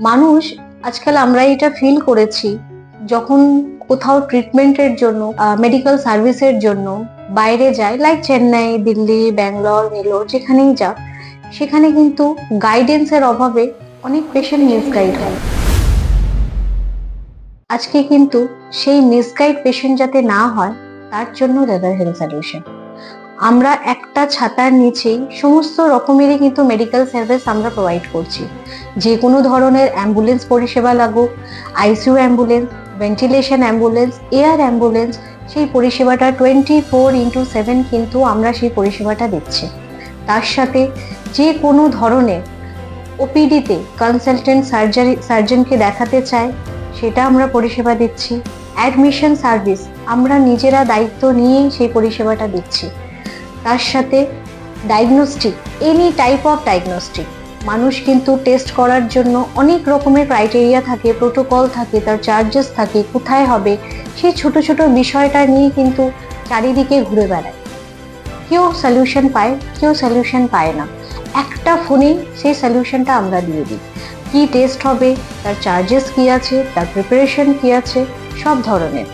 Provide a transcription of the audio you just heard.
মানুষ আজকাল আমরা এটা ফিল করেছি, যখন কোথাও ট্রিটমেন্টের জন্য মেডিকেল সার্ভিসের জন্য বাইরে যায়, লাইক চেন্নাই, দিল্লি, ব্যাঙ্গালোর, ভেলোর, যেখানেই যাক, সেখানে কিন্তু গাইডেন্সের অভাবে অনেক পেশেন্ট মিসগাইড হয়। আজকে কিন্তু সেই মিসগাইড পেশেন্ট যাতে না হয়, তার জন্য লেদার হেলথ সলিউশন। আমরা একটা ছাতার নিচেই সমস্ত রকমেরই কিন্তু মেডিকেল সার্ভিস আমরা প্রোভাইড করছি। যে কোনো ধরনের অ্যাম্বুলেন্স পরিষেবা লাগুক, ICU ambulance, ventilation ambulance, air ambulance, সেই পরিষেবাটা 24x7 কিন্তু আমরা সেই পরিষেবাটা দিচ্ছি। তার সাথে যে কোনো ধরনের ওপিডিতে কনসালটেন্ট সার্জনকে দেখাতে চায়, সেটা আমরা পরিষেবা দিচ্ছি। অ্যাডমিশন সার্ভিস আমরা নিজেরা দায়িত্ব নিয়েই সেই পরিষেবাটা দিচ্ছি। তার সাথে diagnostic, any type of diagnostic, মানুষ কিন্তু টেস্ট করার জন্য অনেক রকমের ক্রাইটেরিয়া থাকে, প্রোটোকল থাকে, তার চার্জেস থাকে, কোথায় হবে, সেই ছোট ছোট বিষয়টা নিয়ে কিন্তু চারিদিকে ঘুরে বেড়ায়। কেউ সলিউশন পায়, কেউ সলিউশন পায় না। একটা ফোনেই সেই সলিউশনটা আমরা দিয়ে দিই। কি টেস্ট হবে, তার চার্জেস কি আছে, তার প্রিপারেশন কি আছে, সব ধরনের।